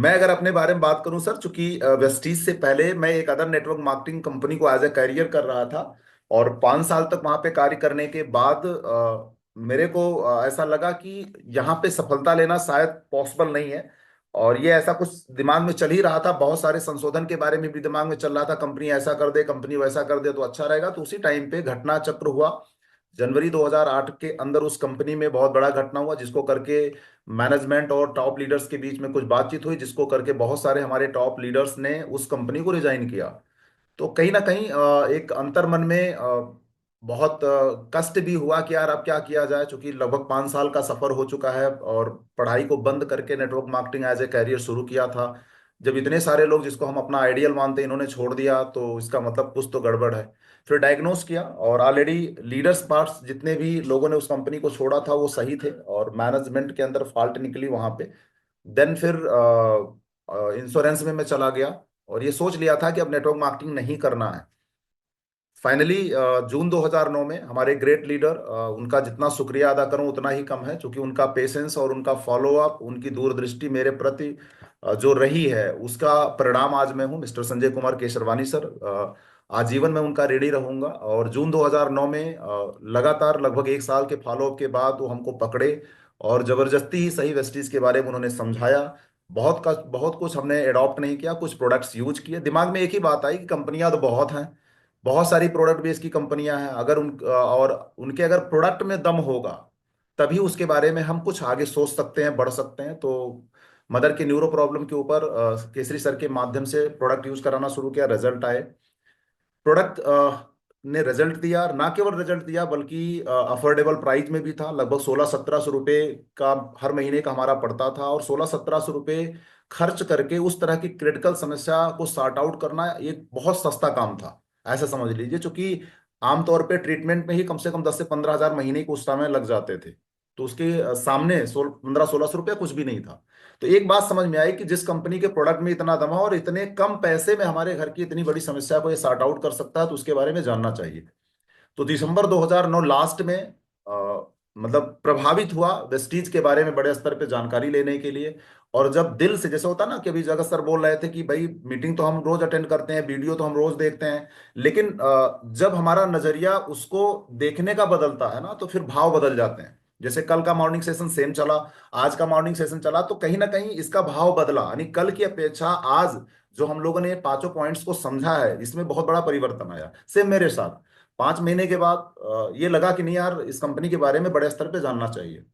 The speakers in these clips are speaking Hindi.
मैं अगर अपने बारे में बात करूं सर, चूंकि वेस्टीज से पहले मैं एक अदर नेटवर्क मार्केटिंग कंपनी को एज ए करियर कर रहा था। और 5 साल तक वहां पे कार्य करने के बाद मेरे को ऐसा लगा कि यहाँ पे सफलता लेना शायद पॉसिबल नहीं है। और ये ऐसा कुछ दिमाग में चल ही रहा था, बहुत सारे संशोधन के बारे में भी दिमाग में चल रहा था, कंपनी ऐसा कर दे कंपनी वैसा कर दे तो अच्छा रहेगा। तो उसी टाइम पे घटना चक्र हुआ। जनवरी 2008 के अंदर उस कंपनी में बहुत बड़ा घटना हुआ, जिसको करके मैनेजमेंट और टॉप लीडर्स के बीच में कुछ बातचीत हुई, जिसको करके बहुत सारे हमारे टॉप लीडर्स ने उस कंपनी को रिजाइन किया। तो कहीं ना कहीं एक अंतर मन में बहुत कष्ट भी हुआ कि यार अब क्या किया जाए, क्योंकि लगभग 5 साल का सफर हो चुका है और पढ़ाई को बंद करके network marketing as a career शुरू किया था। जब इतने सारे लोग जिसको हम अपना आइडियल मानते हैं इन्होंने छोड़ दिया, तो इसका मतलब कुछ तो गड़बड़ है। फिर डायग्नोस किया और ऑलरेडी लीडर्स पार्ट्स जितने भी लोगों ने उस कंपनी को छोड़ा था वो सही थे, और मैनेजमेंट के अंदर फॉल्ट निकली वहां पे। देन फिर इंश्योरेंस में मैं चला गया और ये सोच लिया था कि अब नेटवर्क मार्केटिंग नहीं करना है। फाइनली जून 2009 में हमारे ग्रेट लीडर, उनका जितना शुक्रिया अदा करूं उतना ही कम है, क्योंकि उनका पेशेंस और उनका फॉलो अप, उनकी दूरदृष्टि मेरे प्रति जो रही है उसका परिणाम आज मैं हूं। मिस्टर संजय कुमार केशरवानी सर, आजीवन मैं उनका ऋणी रहूंगा। और जून 2009 में लगातार लगभग 1 साल के फॉलो अप के बाद वो हमको पकड़े और जबरदस्ती ही सही वेस्टीज के बारे में उन्होंने समझाया। बहुत कुछ हमने एडॉप्ट नहीं किया, कुछ प्रोडक्ट्स यूज किए। दिमाग में एक ही बात आई कि कंपनियां तो बहुत हैं, बहुत सारी प्रोडक्ट बेस की कंपनियां हैं, अगर और उनके अगर प्रोडक्ट में दम होगा तभी उसके बारे में हम कुछ आगे सोच सकते हैं, बढ़ सकते हैं। तो मदर के न्यूरो प्रॉब्लम के ऊपर केसरी सर के माध्यम से प्रोडक्ट यूज कराना शुरू किया, रिजल्ट आए। प्रोडक्ट ने रिजल्ट दिया, ना केवल रिजल्ट दिया बल्कि अफोर्डेबल प्राइस में भी था। लगभग 1600-1700 रुपये का हर महीने का हमारा पड़ता था, और 1600-1700 रुपये खर्च करके उस तरह की क्रिटिकल समस्या को सॉर्ट आउट करना एक बहुत सस्ता काम था, ऐसा समझ लीजिए। क्योंकि आमतौर पे ट्रीटमेंट में ही कम से कम 10 से 15 हजार महीने को उस समय लग जाते थे। तो उसके सामने 1500-1600 रुपया कुछ भी नहीं था। तो एक बात समझ में आई कि जिस कंपनी के प्रोडक्ट में इतना दम है और इतने कम पैसे में हमारे घर की इतनी बड़ी समस्या को ये सॉर्ट आउट कर सकता है, तो उसके बारे में जानना चाहिए। तो दिसंबर 2009 लास्ट में मतलब प्रभावित हुआ वेस्टीज के बारे में बड़े स्तर पे जानकारी लेने के लिए। और जब दिल से, जैसे होता ना कि अभी जगत सर बोल रहे थे कि भाई मीटिंग तो हम रोज अटेंड करते हैं, वीडियो तो हम रोज देखते हैं, लेकिन जब हमारा नजरिया उसको देखने का बदलता है ना, तो फिर भाव बदल जाते हैं। जैसे कल का मॉर्निंग सेशन सेम चला, आज का मॉर्निंग सेशन चला, तो कहीं ना कहीं इसका भाव बदला, यानी कल की अपेक्षा आज जो हम लोगों ने ये पांचों पॉइंट्स को समझा है इसमें बहुत बड़ा परिवर्तन आया। सेम मेरे साथ 5 महीने के बाद ये लगा कि नहीं यार, इस कंपनी के बारे में बड़े स्तर पे जानना चाहिए।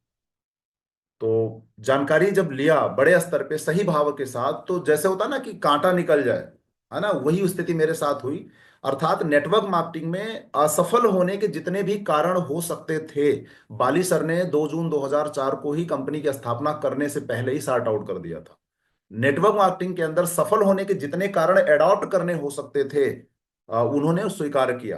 तो जानकारी जब लिया बड़े स्तर पे सही भाव के साथ, तो जैसे होता ना कि कांटा निकल जाए, है ना, वही स्थिति मेरे साथ हुई। अर्थात नेटवर्क मार्केटिंग में असफल होने के जितने भी कारण हो सकते थे, बाली सर ने 2 जून 2004 को ही कंपनी की स्थापना करने से पहले ही सॉर्ट आउट कर दिया था। नेटवर्क मार्केटिंग के अंदर सफल होने के जितने कारण एडॉप्ट करने हो सकते थे, उन्होंने स्वीकार किया।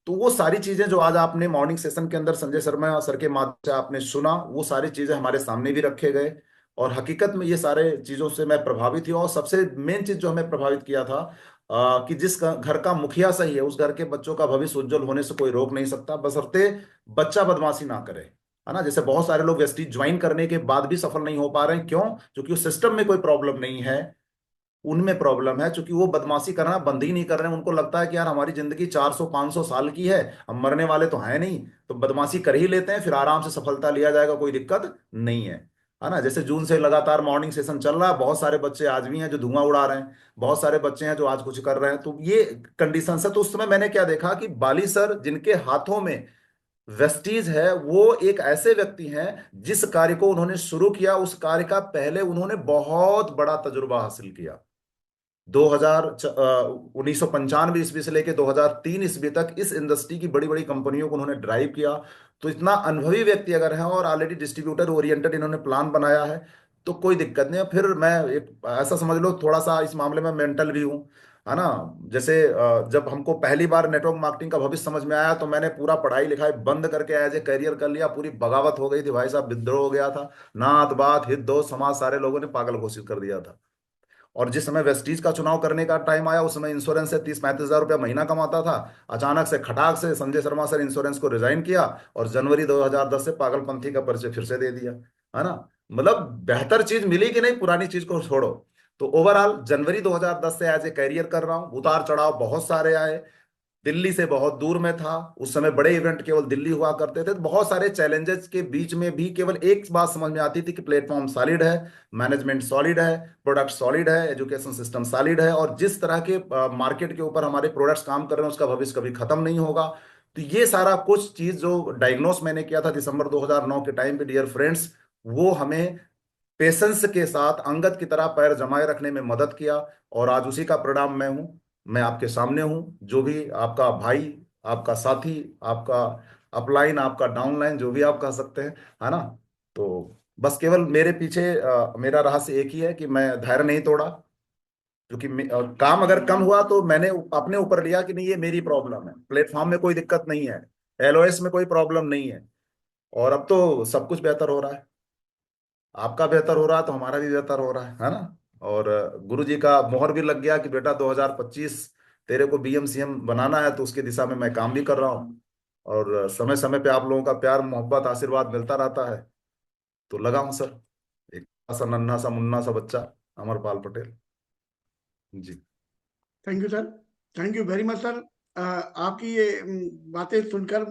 तो वो सारी चीजें जो आज आपने मॉर्निंग सेशन के अंदर संजय शर्मा सर के माध्यम से आपने सुना, वो सारी चीजें हमारे सामने भी रखे गए। और हकीकत में ये सारे चीजों से मैं प्रभावित हुआ। और सबसे मेन चीज जो हमें प्रभावित किया था, कि जिस घर का मुखिया सही है उस घर के बच्चों का भविष्य उज्जवल होने से कोई रोक नहीं सकता, बशर्ते बच्चा बदमाशी ना करे। है ना, जैसे बहुत सारे लोग वेस्टीज ज्वाइन करने के बाद भी सफल नहीं हो पा रहे हैं, क्यों? क्योंकि उस सिस्टम में कोई प्रॉब्लम नहीं है, उनमें प्रॉब्लम है। क्योंकि वो बदमाशी करना बंद ही नहीं कर रहे हैं। उनको लगता है कि यार हमारी जिंदगी 400-500 साल की है, हम मरने वाले तो हैं नहीं, तो बदमाशी कर ही लेते हैं, फिर आराम से सफलता लिया जाएगा, कोई दिक्कत नहीं है ना। जैसे जून से लगातार मॉर्निंग सेशन चल रहा है, बहुत सारे बच्चे आज भी हैं जो धुआं उड़ा रहे हैं, बहुत सारे बच्चे हैं जो आज कुछ कर रहे हैं। तो ये कंडीशन है। तो उस समय मैंने क्या देखा कि बाली सर जिनके हाथों में वेस्टीज है, वो एक ऐसे व्यक्ति हैं जिस कार्य को उन्होंने शुरू किया उस कार्य का पहले उन्होंने बहुत बड़ा तजुर्बा हासिल किया। 1995 ईस्वी से लेकर 2003 ईस्वी तक इस इंडस्ट्री की बड़ी बड़ी कंपनियों को उन्होंने ड्राइव किया। तो इतना अनुभवी व्यक्ति अगर है और ऑलरेडी डिस्ट्रीब्यूटर ओरिएंटेड इन्होंने प्लान बनाया है, तो कोई दिक्कत नहीं है। फिर मैं एक ऐसा समझ लो थोड़ा सा इस मामले में मेंटल भी हूँ, है ना। जैसे जब हमको पहली बार नेटवर्क मार्केटिंग का भविष्य समझ में आया, तो मैंने पूरा पढ़ाई लिखाई बंद करके एज ए करियर कर लिया। पूरी बगावत हो गई थी भाई साहब, विद्रोह हो गया था। नात बात हित दोस्त समाज सारे लोगों ने पागल घोषित कर दिया था। और जिस समय वेस्टीज का चुनाव करने का टाइम आया, उस समय इंश्योरेंस से 30-35 हजार रुपया महीना कमाता था। अचानक से खटाक से संजय शर्मा सर इंश्योरेंस को रिजाइन किया, और जनवरी 2010 से पागलपंथी का परिचय फिर से दे दिया। है ना, मतलब बेहतर चीज मिली कि नहीं, पुरानी चीज को छोड़ो। तो ओवरऑल जनवरी 2010 से एज ए कैरियर कर रहा हूँ। उतार चढ़ाव बहुत सारे आए। दिल्ली से बहुत दूर में था उस समय, बड़े इवेंट केवल दिल्ली हुआ करते थे, तो बहुत सारे चैलेंजेस के बीच में भी केवल एक बात समझ में आती थी कि प्लेटफॉर्म सॉलिड है, मैनेजमेंट सॉलिड है, प्रोडक्ट सॉलिड है, एजुकेशन सिस्टम सॉलिड है, और जिस तरह के मार्केट के ऊपर हमारे प्रोडक्ट्स काम कर रहे हैं उसका भविष्य कभी खत्म नहीं होगा। तो ये सारा कुछ चीज जो डायग्नोस मैंने किया था दिसंबर 2009 के टाइम पे, डियर फ्रेंड्स, वो हमें पेशेंस के साथ अंगद की तरह पैर जमाए रखने में मदद किया। और आज उसी का परिणाम मैं हूं। मैं आपके सामने हूं, जो भी आपका भाई, आपका साथी, आपका अपलाइन, आपका डाउनलाइन, जो भी आप कह सकते हैं, है ना। तो बस केवल मेरे पीछे मेरा रहस्य एक ही है कि मैं धैर्य नहीं तोड़ा। क्योंकि काम अगर कम हुआ तो मैंने अपने ऊपर लिया कि नहीं, ये मेरी प्रॉब्लम है, प्लेटफॉर्म में कोई दिक्कत नहीं है, एलओएस में कोई प्रॉब्लम नहीं है। और अब तो सब कुछ बेहतर हो रहा है। आपका बेहतर हो रहा है तो हमारा भी बेहतर हो रहा है ना। और गुरु जी का मोहर भी लग गया कि बेटा 2025 तेरे को बीएम सीएम बनाना है, तो उसकी दिशा में मैं काम भी कर रहा हूँ। और समय समय पे आप लोगों का प्यार मोहब्बत आशीर्वाद मिलता रहता है। तो लगा हूँ सर, एक सा नन्हा सा मुन्ना सा बच्चा, Amarpal Patel ji. Thank you sir. Thank you very much sir. आपकी ये बातें सुनकर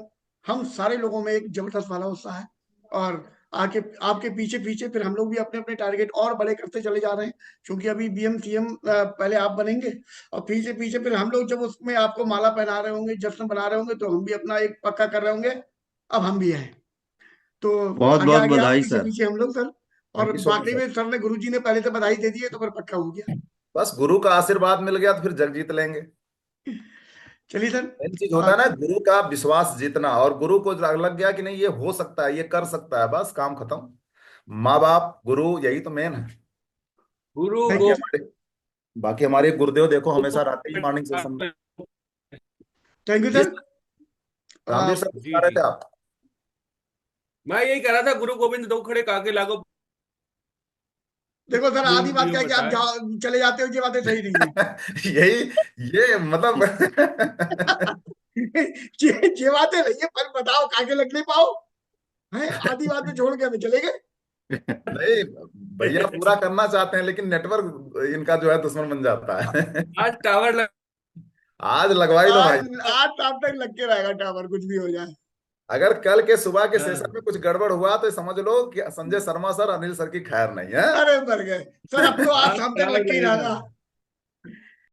हम सारे लोगों में एक जबरदस्त वाला उत्साह है। और आके आपके पीछे पीछे फिर हम लोग भी अपने अपने टारगेट और बड़े करते चले जा रहे हैं। क्योंकि अभी बीएम सीएम पहले आप बनेंगे, और पीछे पीछे फिर हम लोग जब उसमें आपको माला पहना रहे होंगे, जश्न बना रहे होंगे, तो हम भी अपना एक पक्का कर रहे होंगे, अब हम भी हैं। तो बहुत आगे बहुत आगे आप, बधाई पीछे सर। पीछे हम लोग सर। थैंक और यू सो मच बाकी सर। में सर ने, गुरु जी ने पहले से बधाई दे दी है, तो फिर पक्का हो गया। बस गुरु का आशीर्वाद मिल गया तो फिर जग जीत लेंगे। चलिए सर। मेन चीज होता है ना, गुरु का विश्वास जीतना, और गुरु को लग गया कि नहीं ये हो सकता है, ये कर सकता है, बस काम खत्म। माँ बाप गुरु यही तो मेन है। गुरु थैंक यू सर। बाकी हमारे गुरुदेव देखो हमेशा रहते ही मॉर्निंग सेशन में। Govind. Thank you ji sir. Sir. Ramveer sir कुछ जी कह रहे जी, थे आप? मैं यही कह रहा था, गुरु गोविंद दो खड़े काके लागो। देखो सर, आधी बात जो क्या है कि आप बताए। चले जाते हो, ये बातें सही नहीं यही, ये मतलब है। ये बातें नहीं है, पर बताओ काके लग नहीं पाओ है, आधी बात में छोड़ के हमें चले गए। नहीं, भैया पूरा करना चाहते हैं लेकिन नेटवर्क इनका जो है दुश्मन बन जाता है। आज टावर लग। आज लगवाई दो भाई। आज आज शाम तक लग के रहेगा टावर, कुछ भी हो जाए। अगर कल के सुबह के सेशन हाँ। में कुछ गड़बड़ हुआ तो समझ लो कि संजय शर्मा सर, अनिल सर की खैर नहीं है। अरे मर गए सर, अब तो आज आज शाम तक टावर लग के ही लगेगा। रहेगा।